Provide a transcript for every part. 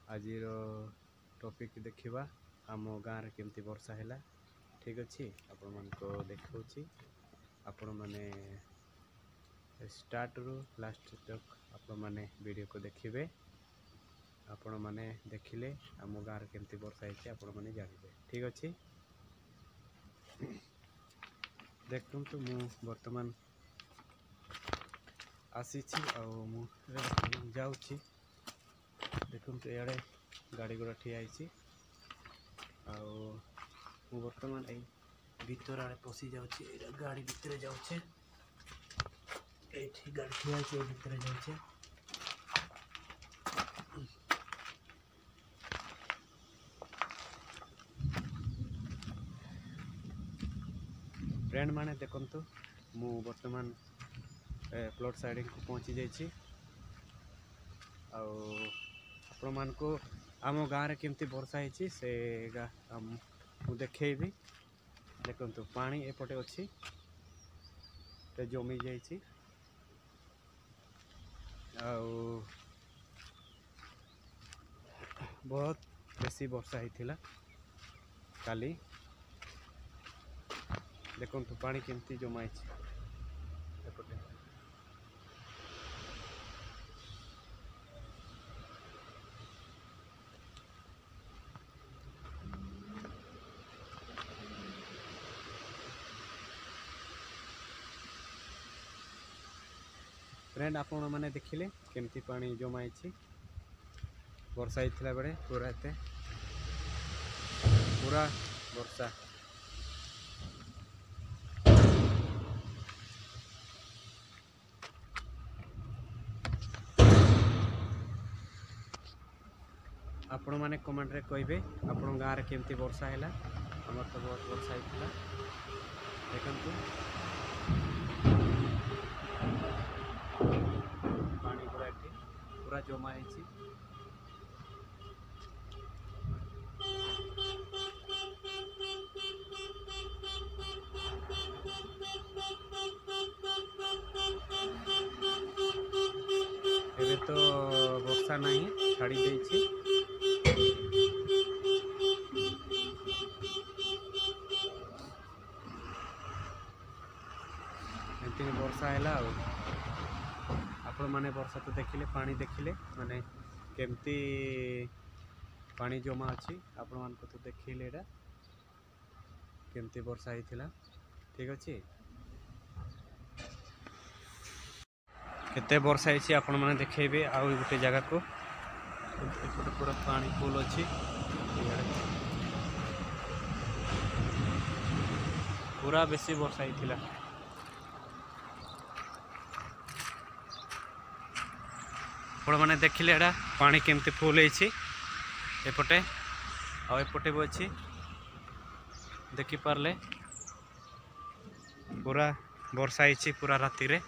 आजिर topic देखिबा आम गाँव रे केमती वर्षा हैला। ठीक अच्छे आपण मानको देखौछि आपण माने स्टार्ट रु लास्ट तक आपण माने वीडियो को देखिबे। आपण माने देखिले आम गाँव रे केमती वर्षा हैछि आपण माने जानिबे। ठीक अच्छे देखु तो मु वर्तमान आसीछि आ मु जाउछि। देखु तो याडे गाड़ी गुड़ा ठिया हैछि आ मु वर्तमान ए भीतर आड़े पशि जाउछि। गाड़ी भीतर जाउछे एठी गाड़ी ठिया हैछि भीतर जाउछे। फ्रेंड माने देखंतु मु वर्तमान प्लॉट साइडिंग को पहुँची जाइछि आपण मानको आम गाँव रे केमती वर्षा हैछि से मु देखैबी। देखंतु पानी एपटे अछि ते जमी जाइछि बहुत बेसी वर्षा हैथिला काली। देखंतु पानी केमती जमा हैछि एपटे। फ्रेंड आपण माने देखिले केमती पानी जमा हैछि वर्षा हैथिला बेले पूरा वर्षा। आपण माने कमेंट रे कहबे आपण गाँव रे केमती वर्षा हैला। हमर तो बहुत वर्षा हैथिला देखंतु पानी पूरा जमा हैछि। एबे तो वर्षा नहीं छाड़ी देछि। एंती वर्षा हैला आपण माने वर्षा तो देखिले पानी देखिले माने केमती पानी जमा अछि आपण मान को तो देखिले एडा केमती वर्षा हैथिला। ठीक अछि केते वर्षा हैछि आपण माने देखैबे। आ गोटे जगह को पूरा पानी फुल अछि पूरा बेसी वर्षा हैथिला। आपण माने देखिले एडा पानी केमती फुल हैछि एपटे आ एपटे भी अच्छी देखि पारले पूरा वर्षा हैछि पूरा राति रे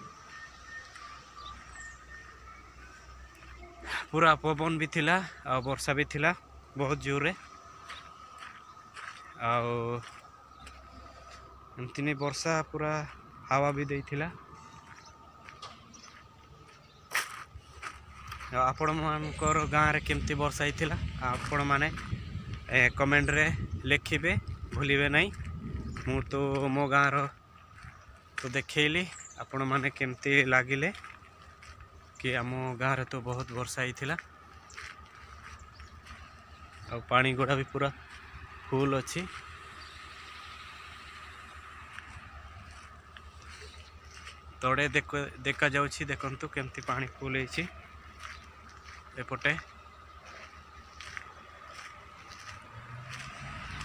पूरा पवन भी थिला आ वर्षा भी थिला बहुत जोर रे एमती वर्षा पूरा हवा भी देइथिला। आपण मानकर गाँव रे केमती वर्षा हैथिला आपण माने कमेंट रे लिखिबे भूलिबे नहीं। मु तो मो गाँव रो तो देखैली आपण माने केमती लागिले कि आम गाँव रे तो बहुत वर्षा हैथिला आ पानी गुड़ा भी पूरा फुल अछि। तड़े देखा जाउछि देखंतु केमती पानी फुल हैछि एपटे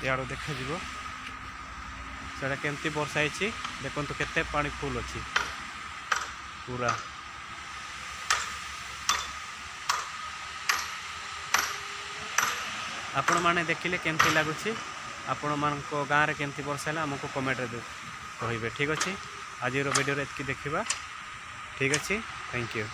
यार देखा जीवो सेटा केमती वर्षा हैछि देखंतु केते पानी फुल अछि पूरा। आपण माने देखिले केमती लागुछि आपण मानको गाँव रे केमती वर्षा हैला हमको कमेंट रे कहइबे। ठीक अछि आज वीडियो रे एतकी देखिबा। ठीक अछि थैंक यू।